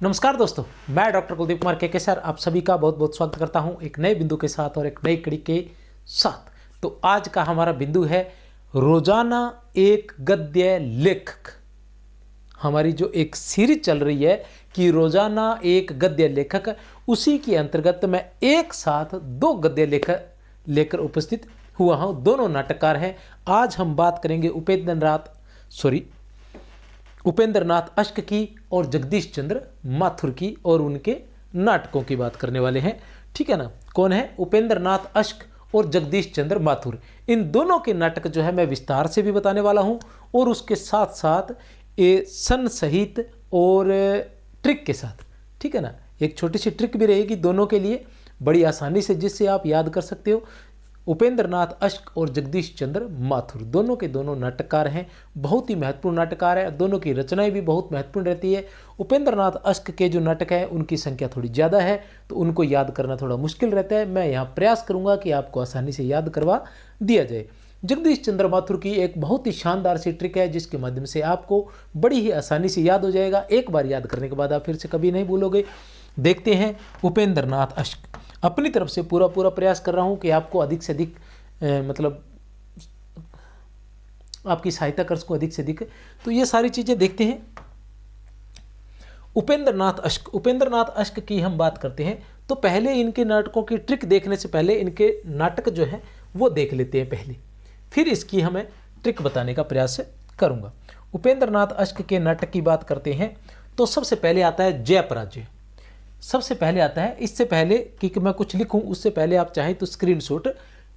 नमस्कार दोस्तों, मैं डॉक्टर कुलदीप कुमार के सर आप सभी का बहुत बहुत स्वागत करता हूं एक नए बिंदु के साथ और एक नई कड़ी के साथ। तो आज का हमारा बिंदु है रोजाना एक गद्य लेखक। हमारी जो एक सीरीज चल रही है कि रोजाना एक गद्य लेखक, उसी के अंतर्गत मैं एक साथ दो गद्य लेखक लेकर उपस्थित हुआ हूं। दोनों नाटककार हैं। आज हम बात करेंगे उपेंद्र नाथ अश्क की और जगदीश चंद्र माथुर की, और उनके नाटकों की बात करने वाले हैं। ठीक है ना। कौन है? उपेंद्र नाथ अश्क और जगदीश चंद्र माथुर। इन दोनों के नाटक जो है मैं विस्तार से भी बताने वाला हूं, और उसके साथ साथ सन सहित और ट्रिक के साथ। ठीक है ना। एक छोटी सी ट्रिक भी रहेगी दोनों के लिए, बड़ी आसानी से, जिससे आप याद कर सकते हो। उपेंद्र नाथ अश्क और जगदीश चंद्र माथुर दोनों के दोनों नाटककार हैं, बहुत ही महत्वपूर्ण नाटककार है। दोनों की रचनाएं भी बहुत महत्वपूर्ण रहती है। उपेंद्र नाथ अश्क के जो नाटक है उनकी संख्या थोड़ी ज़्यादा है, तो उनको याद करना थोड़ा मुश्किल रहता है। मैं यहाँ प्रयास करूँगा कि आपको आसानी से याद करवा दिया जाए। जगदीश चंद्र माथुर की एक बहुत ही शानदार सी ट्रिक है, जिसके माध्यम से आपको बड़ी ही आसानी से याद हो जाएगा। एक बार याद करने के बाद आप फिर से कभी नहीं भूलोगे। देखते हैं उपेंद्र नाथ अश्क। अपनी तरफ से पूरा प्रयास कर रहा हूं कि आपको अधिक से अधिक मतलब आपकी सहायता कर सकूं अधिक से अधिक। तो ये सारी चीज़ें देखते हैं। उपेंद्र नाथ अश्क की हम बात करते हैं, तो पहले इनके नाटकों की ट्रिक देखने से पहले इनके नाटक जो है वो देख लेते हैं पहले, फिर इसकी हमें ट्रिक बताने का प्रयास करूंगा। उपेंद्र नाथ अश्क के नाटक की बात करते हैं तो सबसे पहले आता है जय पराजय। सबसे पहले आता है। इससे पहले कि मैं कुछ लिखूं उससे पहले आप चाहें तो स्क्रीनशॉट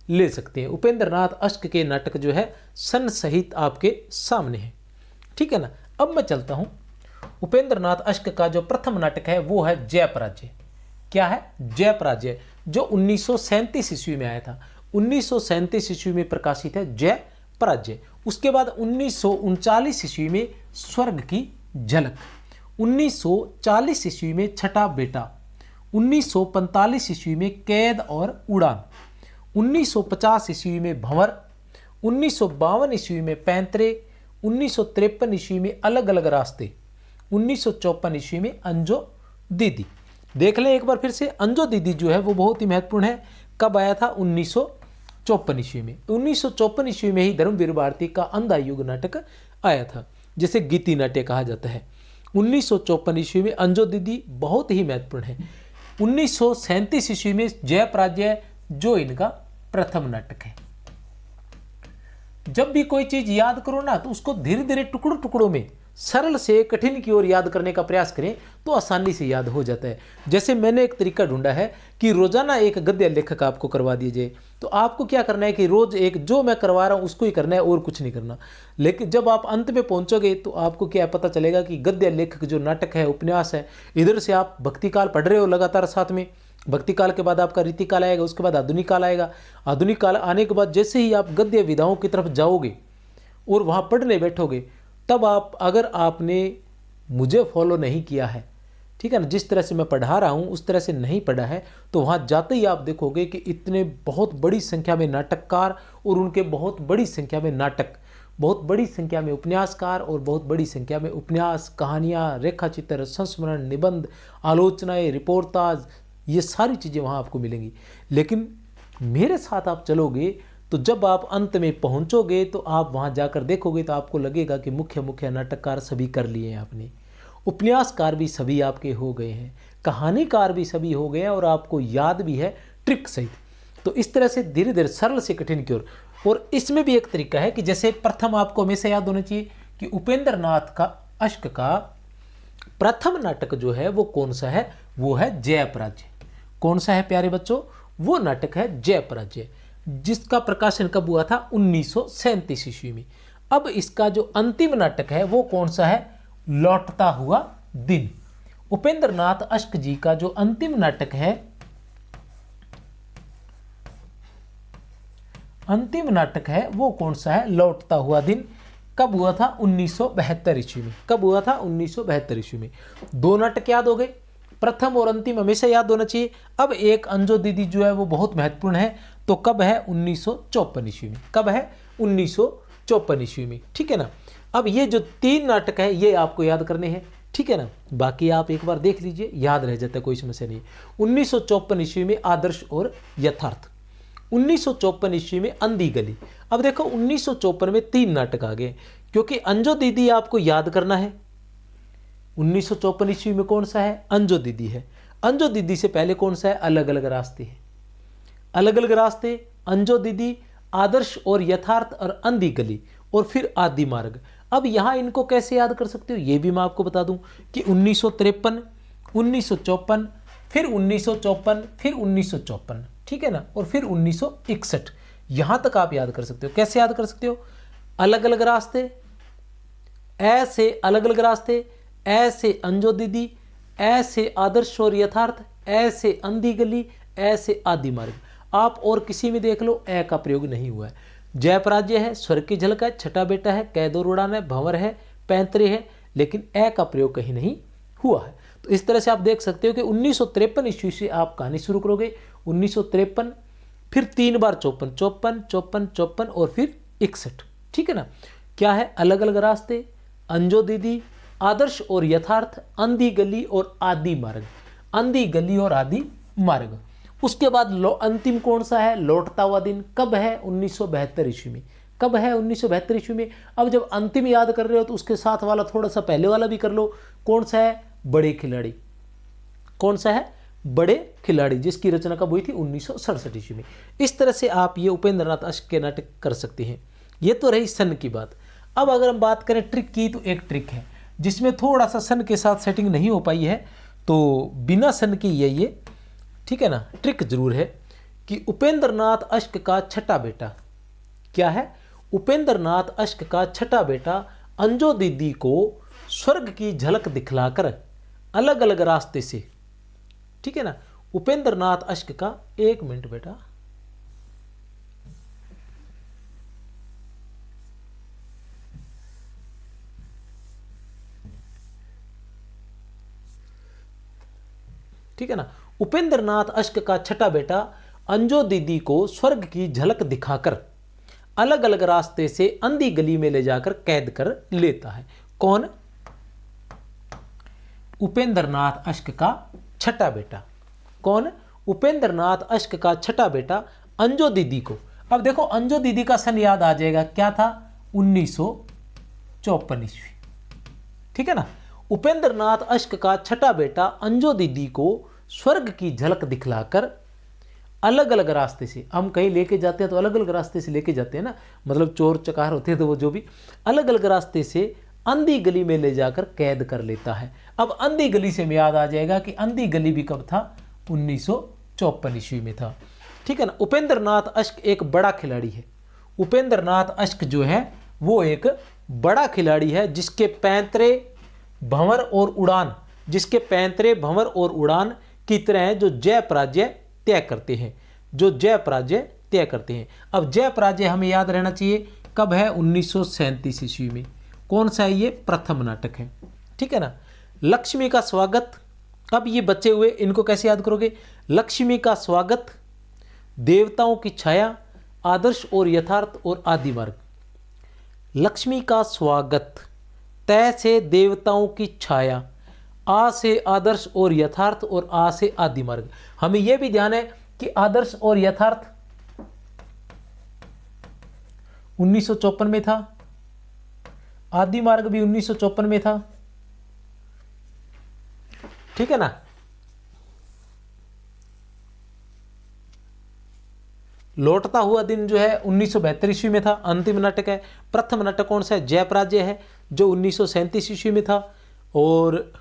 ले सकते हैं। उपेंद्र नाथ अश्क के नाटक जो है सन सहित आपके सामने है। ठीक है ना। अब मैं चलता हूं। उपेंद्र नाथ अश्क का जो प्रथम नाटक है वो है जय पराजय। क्या है? जय पराजय, जो 1937 ईस्वी में आया था। 1937 ईस्वी में प्रकाशित है जय पराजय। उसके बाद 1939 ईस्वी में स्वर्ग की झलक, 1940 ईस्वी में छठा बेटा, 1945 ईस्वी में कैद और उड़ान, 1950 ईस्वी में भंवर, 1952 ईस्वी में पैंतरे, 1953 ईस्वी में अलग अलग रास्ते, 1954 ईस्वी में अंजो दीदी। देख लें एक बार फिर से। अंजो दीदी जो है वो बहुत ही महत्वपूर्ण है। कब आया था? 1954 ईस्वी में। 1954 ईस्वी में ही धर्मवीर भारती का अंधा युग नाटक आया था, जिसे गीति नाट्य कहा जाता है। 1954 ईस्वी में अंजो दीदी बहुत ही महत्वपूर्ण है। 1937 ईस्वी में जय पराजय, जो इनका प्रथम नाटक है। जब भी कोई चीज याद करो ना, तो उसको धीरे धीरे टुकड़ों टुकड़ों में सरल से कठिन की ओर याद करने का प्रयास करें तो आसानी से याद हो जाता है। जैसे मैंने एक तरीका ढूंढा है कि रोजाना एक गद्य लेखक आपको करवा दिया जाए, तो आपको क्या करना है कि रोज एक, जो मैं करवा रहा हूं उसको ही करना है और कुछ नहीं करना। लेकिन जब आप अंत में पहुंचोगे तो आपको क्या पता चलेगा कि गद्य लेखक जो नाटक है, उपन्यास है, इधर से आप भक्तिकाल पढ़ रहे हो लगातार साथ में। भक्तिकाल के बाद आपका रीतिकाल आएगा, उसके बाद आधुनिक काल आएगा। आधुनिक काल आने के बाद जैसे ही आप गद्य विधाओं की तरफ जाओगे और वहाँ पढ़ने बैठोगे, तब आप, अगर आपने मुझे फॉलो नहीं किया है, ठीक है ना, जिस तरह से मैं पढ़ा रहा हूँ उस तरह से नहीं पढ़ा है, तो वहाँ जाते ही आप देखोगे कि इतने बहुत बड़ी संख्या में नाटककार और उनके बहुत बड़ी संख्या में नाटक, बहुत बड़ी संख्या में उपन्यासकार और बहुत बड़ी संख्या में उपन्यास, कहानियाँ, रेखाचित्र, संस्मरण, निबंध, आलोचनाएँ, रिपोर्टाज, ये सारी चीज़ें वहाँ आपको मिलेंगी। लेकिन मेरे साथ आप चलोगे तो जब आप अंत में पहुंचोगे तो आप वहां जाकर देखोगे तो आपको लगेगा कि मुख्य नाटककार सभी कर लिए हैं आपने, उपन्यासकार भी सभी आपके हो गए हैं, कहानीकार भी सभी हो गए हैं, और आपको याद भी है ट्रिक सहित। तो इस तरह से धीरे धीरे सरल से कठिन की ओर। और इसमें भी एक तरीका है कि जैसे प्रथम आपको हमेशा याद होना चाहिए कि उपेंद्र नाथ का अश्क का प्रथम नाटक जो है वो कौन सा है? वो है जय पराजय। कौन सा है प्यारे बच्चों? वो नाटक है जय पराजय, जिसका प्रकाशन कब हुआ था? 1937 ईस्वी में। अब इसका जो अंतिम नाटक है वो कौन सा है? लौटता हुआ दिन। उपेंद्र नाथ अश्क जी का जो अंतिम नाटक है, अंतिम नाटक है वो कौन सा है? लौटता हुआ दिन। कब हुआ था? 1972 ईस्वी में। कब हुआ था? 1972 ईस्वी में। दो नाटक याद हो गए, प्रथम और अंतिम हमेशा याद होना चाहिए। अब एक अंजो दीदी जो है वो बहुत महत्वपूर्ण है, तो कब है? 1954 ईस्वी में। कब है? 1954 ईस्वी में। ठीक है ना। अब ये जो तीन नाटक है ये आपको याद करने हैं। ठीक है ना। बाकी आप एक बार देख लीजिए, याद रह जाता है, कोई समस्या नहीं। 1954 ईस्वी में आदर्श और यथार्थ। 1954 ईस्वी में अंधी गली। अब देखो 1954 में 3 नाटक आ गए, क्योंकि अंजो दीदी आपको याद करना है। 1954 ईस्वी में कौन सा है? अंजो दीदी है। अंजो दीदी से पहले कौन सा है? अलग अलग रास्ते है। अलग अलग रास्ते, अंजो दीदी, आदर्श और यथार्थ और अंधी गली, और फिर आदि मार्ग। अब यहां इनको कैसे याद कर सकते हो, ये भी मैं आपको बता दूं कि 1953, 1954, फिर 1954, फिर 1954, ठीक है ना, और फिर 1961, यहां तक आप याद कर सकते हो। कैसे याद कर सकते हो? अलग अलग रास्ते, ऐसे अलग अलग रास्ते, ऐसे अंजो दीदी, ऐसे आदर्श और यथार्थ, ऐसे अंधी गली, ऐसे आदि मार्ग। आप और किसी में देख लो, ए का प्रयोग नहीं हुआ है। जय पराजय है, स्वर्ग की झलक है, छठा बेटा है, कैद और उड़ान है, भंवर है, पैंतरे है, लेकिन ए का प्रयोग कहीं नहीं हुआ है। तो इस तरह से आप देख सकते हो कि 1953 ईस्वी से आप कहानी शुरू करोगे। 1953, फिर 3 बार 54, 54, 54, 54 और फिर 61, ठीक है ना। क्या है? अलग अलग रास्ते, अंजो दीदी, आदर्श और यथार्थ, अंधी गली और आदि मार्ग। अंधी गली और आदि मार्ग। उसके बाद अंतिम कौन सा है? लौटता हुआ दिन। कब है? 1972 ईस्वी में। कब है? 1972 ईस्वी में। अब जब अंतिम याद कर रहे हो तो उसके साथ वाला थोड़ा सा पहले वाला भी कर लो। कौन सा है? बड़े खिलाड़ी। कौन सा है? बड़े खिलाड़ी, जिसकी रचना कब हुई थी? 1967 ईस्वी में। इस तरह से आप ये उपेंद्र नाथ अश्क के नाटक कर सकते हैं। ये तो रही सन की बात। अब अगर हम बात करें ट्रिक की, तो एक ट्रिक है जिसमें थोड़ा सा सन के साथ सेटिंग नहीं हो पाई है, तो बिना सन की ये ठीक है ना, ट्रिक जरूर है कि उपेंद्र नाथ अश्क का छठा बेटा क्या है? उपेंद्र नाथ अश्क का छठा बेटा अंजो दीदी को स्वर्ग की झलक दिखलाकर अलग अलग रास्ते से, ठीक है ना। उपेंद्र नाथ अश्क का, एक मिनट बेटा, ठीक है ना। उपेंद्र नाथ अश्क का छठा बेटा अंजो दीदी को स्वर्ग की झलक दिखाकर अलग अलग रास्ते से अंधी गली में ले जाकर कैद कर लेता है। कौन? उपेंद्र नाथ अश्क का छठा बेटा। कौन? उपेंद्र नाथ अश्क का छठा बेटा अंजो दीदी को। अब देखो अंजो दीदी का सन याद आ जाएगा, क्या था? 1954 ईस्वी, ठीक है ना। उपेंद्र नाथ अश्क का छठा बेटा अंजो दीदी को स्वर्ग की झलक दिखलाकर अलग अलग रास्ते से, हम कहीं लेके जाते हैं तो अलग अलग रास्ते से लेके जाते हैं ना, मतलब चोर चकार होते हैं तो वो जो भी, अलग अलग रास्ते से अंधी गली में ले जाकर कैद कर लेता है। अब अंधी गली से में याद आ जाएगा कि अंधी गली भी कब था? 1954 ईस्वी में था, ठीक है ना। उपेंद्र नाथ अश्क एक बड़ा खिलाड़ी है। उपेंद्र नाथ अश्क जो है वो एक बड़ा खिलाड़ी है, जिसके पैंतरे, भंवर और उड़ान, जिसके पैंतरे, भंवर और उड़ान की तरह हैं, जो जय पराजय तय करते हैं, जो जय पराजय तय करते हैं। अब जय पराजय हमें याद रहना चाहिए, कब है? 1937 ईस्वी में। कौन सा है ये? प्रथम नाटक है, ठीक है ना। लक्ष्मी का स्वागत। अब ये बचे हुए इनको कैसे याद करोगे? लक्ष्मी का स्वागत, देवताओं की छाया, आदर्श और यथार्थ और आदि मार्ग। लक्ष्मी का स्वागत, तय से देवताओं की छाया, आ से आदर्श और यथार्थ और आ से आदि मार्ग। हमें यह भी ध्यान है कि आदर्श और यथार्थ 1954 में था, आदि मार्ग भी 1954 में था, ठीक है ना। लौटता हुआ दिन जो है 1972 ईस्वी में था, अंतिम नाटक है। प्रथम नाटक कौन सा है? जय पराजय है, जो 1937 ईस्वी में था। और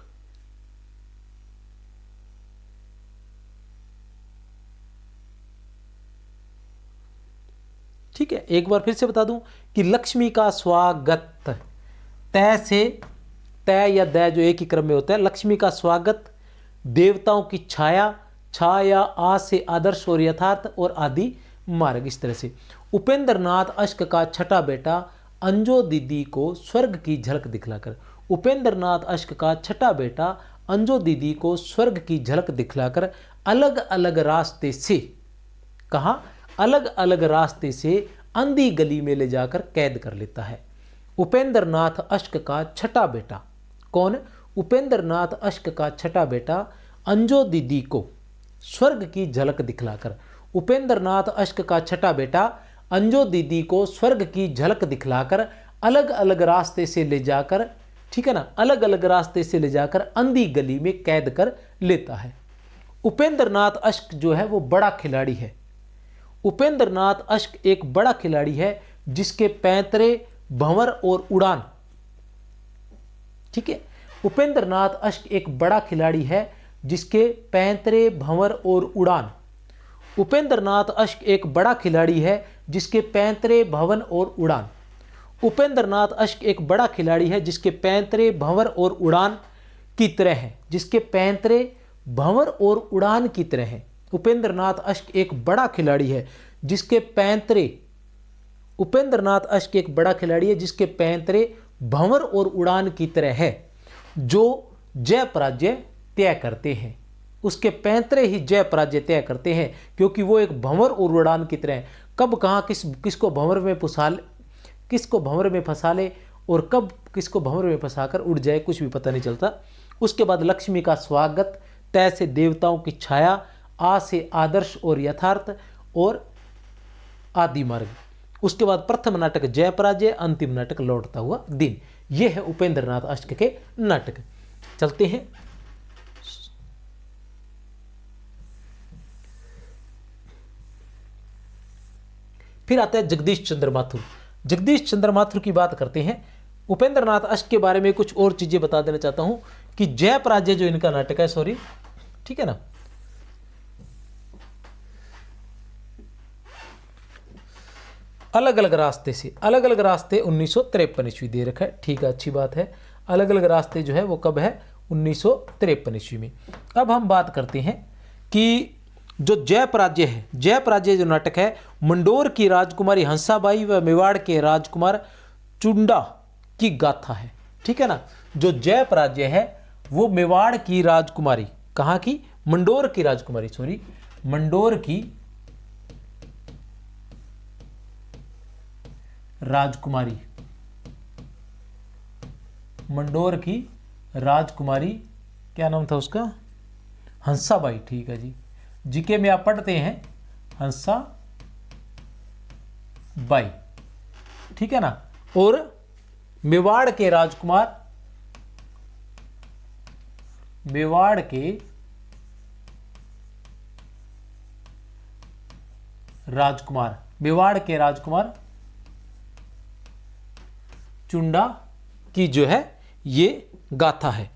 ठीक है, एक बार फिर से बता दूं कि लक्ष्मी का स्वागत, तय से, तय या दय जो एक ही क्रम में होता है। लक्ष्मी का स्वागत, देवताओं की छाया, छाया, आ से आदर्श और यथार्थ और आदि मार्ग। इस तरह से उपेंद्र नाथ अश्क का छठा बेटा अंजो दीदी को स्वर्ग की झलक दिखलाकर, उपेंद्र नाथ अश्क का छठा बेटा अंजो दीदी को स्वर्ग की झलक दिखलाकर अलग अलग रास्ते से, कहाँ? अलग अलग रास्ते से अंधी गली में ले जाकर कैद कर लेता है। उपेंद्र नाथ अश्क का छठा बेटा। कौन? उपेंद्र नाथ अश्क का छठा बेटा अंजो दीदी को स्वर्ग की झलक दिखलाकर, उपेंद्र नाथ अश्क का छठा बेटा अंजो दीदी को स्वर्ग की झलक दिखलाकर अलग अलग रास्ते से ले जाकर, ठीक है ना, अलग अलग रास्ते से ले जाकर अंधी गली में कैद कर लेता है। उपेंद्र नाथ अश्क जो है वो बड़ा खिलाड़ी है। उपेंद्र नाथ अश्क एक बड़ा खिलाड़ी है जिसके पैंतरे, भंवर और उड़ान, ठीक है, उपेंद्र नाथ अश्क एक बड़ा खिलाड़ी है जिसके पैंतरे, भंवर और उड़ान। उपेंद्र नाथ अश्क एक बड़ा खिलाड़ी है जिसके पैंतरे, भवन और उड़ान। उपेंद्र नाथ अश्क एक बड़ा खिलाड़ी है जिसके पैंतरे, भंवर और उड़ान की तरह है, जिसके पैंतरे, भंवर और उड़ान की तरह है। उपेंद्र नाथ अश्क एक बड़ा खिलाड़ी है जिसके पैंतरे, उपेंद्र नाथ अश्क एक बड़ा खिलाड़ी है जिसके पैंतरे, भंवर और उड़ान की तरह है, जो जय पराजय तय करते हैं। उसके पैंतरे ही जय पराजय तय करते हैं, क्योंकि वो एक भंवर और उड़ान की तरह है। कब कहाँ किसको भंवर में फंसा ले और कब किसको भंवर में फंसाकर उड़ जाए, कुछ भी पता नहीं चलता। उसके बाद लक्ष्मी का स्वागत, तय से देवताओं की छाया, आ से आदर्श और यथार्थ और आदि मार्ग। उसके बाद प्रथम नाटक जय पराजय, अंतिम नाटक लौटता हुआ दिन। ये है उपेंद्र नाथ अश्क के नाटक। चलते हैं फिर आता है जगदीश चंद्र माथुर। जगदीश चंद्र माथुर की बात करते हैं। उपेंद्र नाथ अश्क के बारे में कुछ और चीजें बता देना चाहता हूं कि जय पराजय जो इनका नाटक है, सॉरी, ठीक है ना, अलग अलग रास्ते 1953 ईस्वी दे रखा है, ठीक है, अच्छी बात है। अलग अलग रास्ते जो है वो कब है, 1953 ईस्वी में। अब हम बात करते हैं कि जो जय पराजय है, जय पराजय जो नाटक है, मंडोर की राजकुमारी हंसाबाई व मेवाड़ के राजकुमार चुंडा की गाथा है, ठीक है ना। जो जय पराजय है वो मेवाड़ की राजकुमारी, कहाँ की, मंडोर की राजकुमारी, सॉरी, मंडोर की राजकुमारी, मंडोर की राजकुमारी, क्या नाम था उसका, हंसाबाई, ठीक है जी। जीके में आप पढ़ते हैं हंसा बाई, ठीक है ना। और मेवाड़ के राजकुमार, मेवाड़ के राजकुमार चुंडा की जो है ये गाथा है।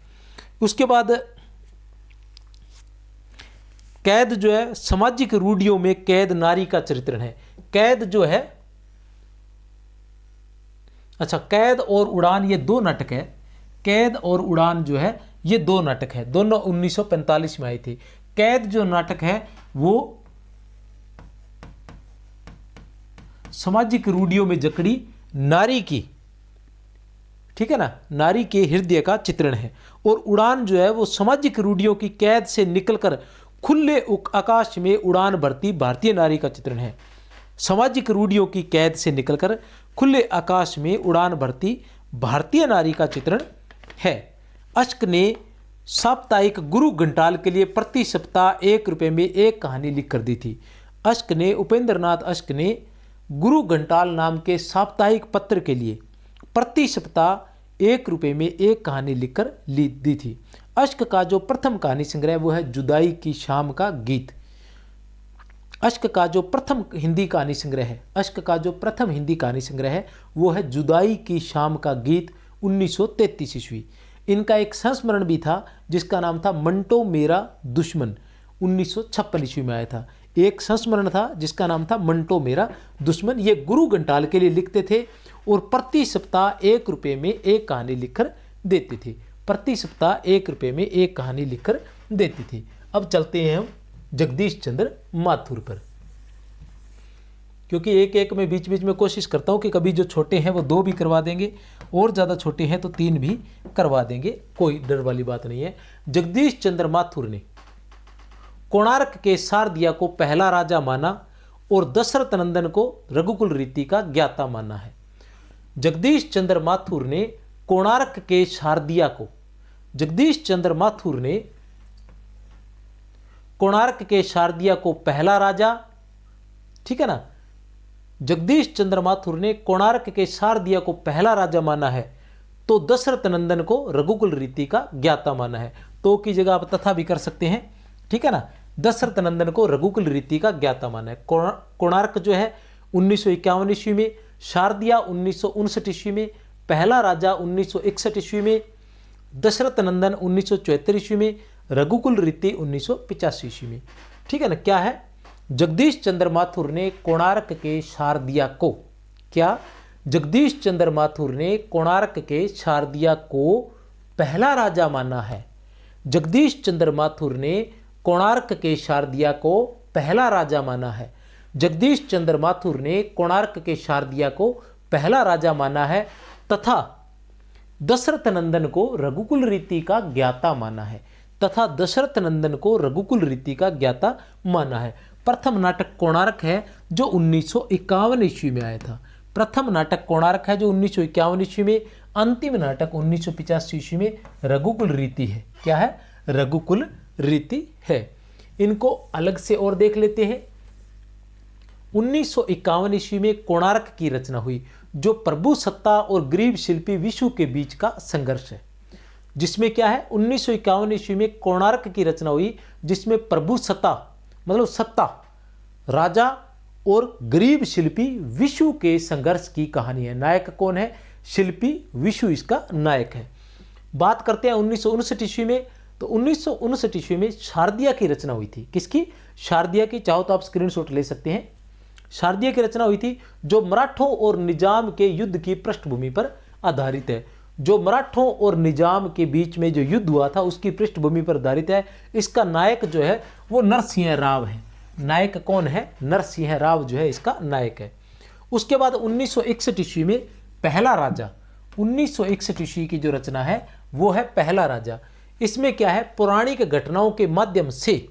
उसके बाद कैद जो है, सामाजिक रूढ़ियों में कैद नारी का चरित्रण है। कैद जो है, अच्छा, कैद और उड़ान ये दो नाटक है। कैद और उड़ान जो है ये दो नाटक है, दोनों 1945 में आए थे। कैद जो नाटक है वो सामाजिक रूढ़ियों में जकड़ी नारी की, ठीक है ना, नारी के हृदय का चित्रण है। और उड़ान जो है वो सामाजिक रूढ़ियों की कैद से निकलकर खुले आकाश में उड़ान भरती भारतीय नारी का चित्रण है। सामाजिक रूढ़ियों की कैद से निकलकर खुले आकाश में उड़ान भरती भारतीय नारी का चित्रण है। अश्क ने साप्ताहिक गुरु घंटाल के लिए प्रति सप्ताह 1 रुपये में एक कहानी लिख कर दी थी। उपेंद्र नाथ अश्क ने गुरु घंटाल नाम के साप्ताहिक पत्र के लिए प्रति सप्ताह 1 रुपये में एक कहानी लिखकर दी थी। अश्क का जो प्रथम कहानी संग्रह वो है जुदाई की शाम का गीत। अश्क का जो प्रथम हिंदी कहानी संग्रह है वो है जुदाई की शाम का गीत, 1933 ईस्वी। इनका एक संस्मरण भी था जिसका नाम था मंटो मेरा दुश्मन, 1956 ईस्वी में आया था। एक संस्मरण था जिसका नाम था मंटो मेरा दुश्मन। ये गुरु घंटाल के लिए लिखते थे और प्रति सप्ताह 1 रुपये में एक कहानी लिखकर देते थे। प्रति सप्ताह 1 रुपये में एक कहानी लिखकर देते थे। अब चलते हैं हम जगदीश चंद्र माथुर पर, क्योंकि एक में बीच में कोशिश करता हूं कि कभी जो छोटे हैं वो 2 भी करवा देंगे और ज़्यादा छोटे हैं तो 3 भी करवा देंगे, कोई डर वाली बात नहीं है। जगदीश चंद्र माथुर ने कोणार्क के शारदिया को पहला राजा माना और दशरथ नंदन को रघुकुल रीति का ज्ञाता माना है। जगदीश चंद्र माथुर ने कोणार्क के शारदिया को जगदीश चंद्र माथुर ने कोणार्क के शारदिया को पहला राजा, ठीक है ना, जगदीश चंद्र माथुर ने कोणार्क के शारदिया को पहला राजा माना है, तो दशरथ नंदन को रघुकुल रीति का ज्ञाता माना है। तो की जगह आप तथा भी कर सकते हैं, ठीक है ना। दशरथ नंदन को रघुकुल रीति का ज्ञाता माना है। कोणार्क जो है 1951 ईस्वी में, शारदिया 1959 ईस्वी में, पहला राजा 1961 ईस्वी में, दशरथ नंदन 1974 ईस्वी में, रघुकुल रीति 1985 ईस्वी में, ठीक है ना। क्या है, जगदीश चंद्र माथुर ने कोणार्क के शारदिया को, क्या, जगदीश चंद्र माथुर ने कोणार्क के शारदिया को पहला राजा माना है। जगदीश चंद्र माथुर ने कोणार्क के शारदिया को पहला राजा माना है। जगदीश चंद्र माथुर ने कोणार्क के शारदिया को पहला राजा माना है तथा दशरथ नंदन को रघुकुल रीति का ज्ञाता माना है, तथा दशरथ नंदन को रघुकुल रीति का ज्ञाता माना है। प्रथम नाटक कोणार्क है जो 1951 ईस्वी में आया था। प्रथम नाटक कोणार्क है जो 1951 ईस्वी में, अंतिम नाटक 1985 ईस्वी में रघुकुल रीति है। क्या है, रघुकुल रीति है। इनको अलग से और देख लेते हैं। 1951 ईस्वी में कोणार्क की रचना हुई, जो प्रभु सत्ता और गरीब शिल्पी विशु के बीच का संघर्ष है। जिसमें क्या है, 1951 ईस्वी में कोणार्क की रचना हुई जिसमें प्रभु सत्ता मतलब सत्ता, राजा और गरीब शिल्पी विशु के संघर्ष की कहानी है। नायक कौन है, शिल्पी विशु इसका नायक है। बात करते हैं 1959 ईस्वी में, तो 1959 ईस्वी में शारदिया की रचना हुई थी। किसकी, शारदिया की। चाहो तो आप स्क्रीनशॉट ले सकते हैं। शारदिया की रचना हुई थी जो मराठों और निजाम के युद्ध की पृष्ठभूमि पर आधारित है। जो मराठों और निजाम के बीच में जो युद्ध हुआ था उसकी पृष्ठभूमि पर आधारित है। इसका नायक जो है वो नरसिंह राव है। नायक कौन है, नरसिंह राव जो है इसका नायक है। उसके बाद 1961 ईस्वी में पहला राजा, 1961 ईस्वी की जो रचना है वो है पहला राजा। इसमें क्या है, पौराणिक घटनाओं के माध्यम से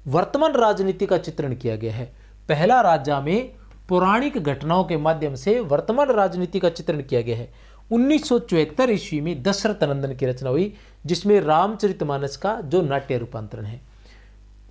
वर्तमान राजनीति का चित्रण किया गया है। पहला राजा में पौराणिक घटनाओं के माध्यम से वर्तमान राजनीति का चित्रण किया गया है। 1974 ईस्वी में दशरथ नंदन की रचना हुई जिसमें रामचरितमानस का जो नाट्य रूपांतरण है।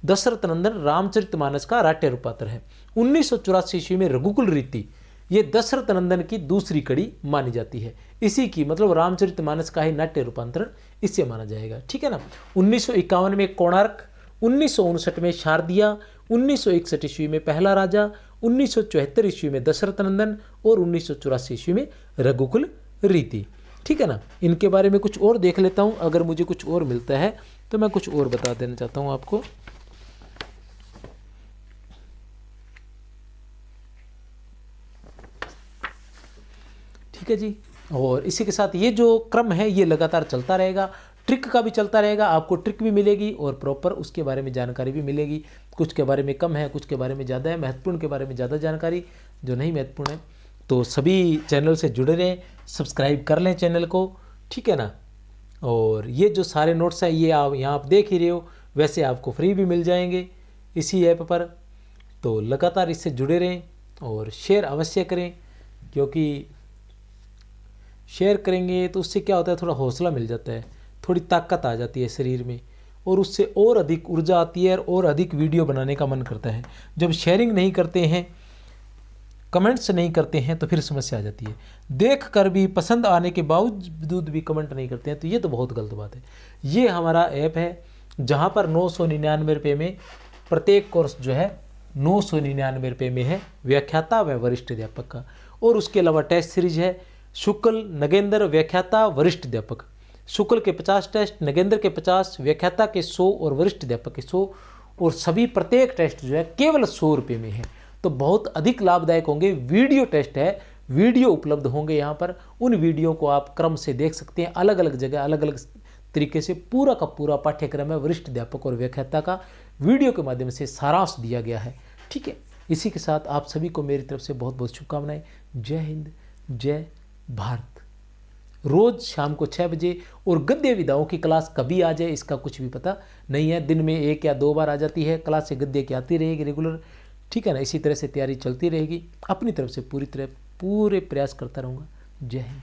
दशरथ नंदन रामचरितमानस का नाट्य रूपांतरण है। 1984 ईस्वी में रघुकुल रीति, ये दशरथ नंदन की दूसरी कड़ी मानी जाती है। इसी की मतलब रामचरितमानस का ही नाट्य रूपांतरण इससे माना जाएगा, ठीक है ना। 1951 में कोणार्क, 1959 में शारदिया, 1961 ईस्वी में पहला राजा, 1974 ईस्वी में दशरथ नंदन और 1984 ईस्वी में रघुकुल रीति, ठीक है ना। इनके बारे में कुछ और देख लेता हूँ, अगर मुझे कुछ और मिलता है तो मैं कुछ और बता देना चाहता हूँ आपको। ठीक है जी। और इसी के साथ ये जो क्रम है ये लगातार चलता रहेगा। ट्रिक का भी चलता रहेगा, आपको ट्रिक भी मिलेगी और प्रॉपर उसके बारे में जानकारी भी मिलेगी। कुछ के बारे में कम है, कुछ के बारे में ज़्यादा है, महत्वपूर्ण के बारे में ज़्यादा जानकारी, जो नहीं महत्वपूर्ण है तो सभी चैनल से जुड़े रहें, सब्सक्राइब कर लें चैनल को, ठीक है ना। और ये जो सारे नोट्स हैं ये आप यहाँ आप देख ही रहे हो, वैसे आपको फ्री भी मिल जाएंगे इसी ऐप पर। तो लगातार इससे जुड़े रहें और शेयर अवश्य करें, क्योंकि शेयर करेंगे तो उससे क्या होता है, थोड़ा हौसला मिल जाता है, थोड़ी ताकत आ जाती है शरीर में और उससे और अधिक ऊर्जा आती है और अधिक वीडियो बनाने का मन करता है। जब शेयरिंग नहीं करते हैं, कमेंट्स नहीं करते हैं तो फिर समस्या आ जाती है। देख कर भी पसंद आने के बावजूद भी कमेंट नहीं करते हैं तो ये तो बहुत गलत बात है। ये हमारा ऐप है जहाँ पर 999 रुपये में प्रत्येक कोर्स जो है 999 रुपये में है, व्याख्याता व वरिष्ठ अध्यापक का। और उसके अलावा टेस्ट सीरीज है शुक्ल, नगेंद्र, व्याख्याता, वरिष्ठ अध्यापक। शुक्ल के 50 टेस्ट, नगेंद्र के 50, व्याख्याता के 100 और वरिष्ठ अध्यापक के 100, और सभी प्रत्येक टेस्ट जो है केवल 100 रुपये में है। तो बहुत अधिक लाभदायक होंगे। वीडियो टेस्ट है, वीडियो उपलब्ध होंगे यहाँ पर, उन वीडियो को आप क्रम से देख सकते हैं। अलग अलग जगह अलग अलग तरीके से पूरा का पूरा पाठ्यक्रम है वरिष्ठ अध्यापक और व्याख्याता का, वीडियो के माध्यम से सारांश दिया गया है, ठीक है। इसी के साथ आप सभी को मेरी तरफ से बहुत बहुत शुभकामनाएं। जय हिंद, जय भारत। रोज़ शाम को 6 बजे, और गद्य विधाओं की क्लास कभी आ जाए इसका कुछ भी पता नहीं है। दिन में 1 या 2 बार आ जाती है क्लास, से गद्य की आती रहेगी रेगुलर, ठीक है ना। इसी तरह से तैयारी चलती रहेगी। अपनी तरफ से पूरे प्रयास करता रहूँगा। जय हिंद।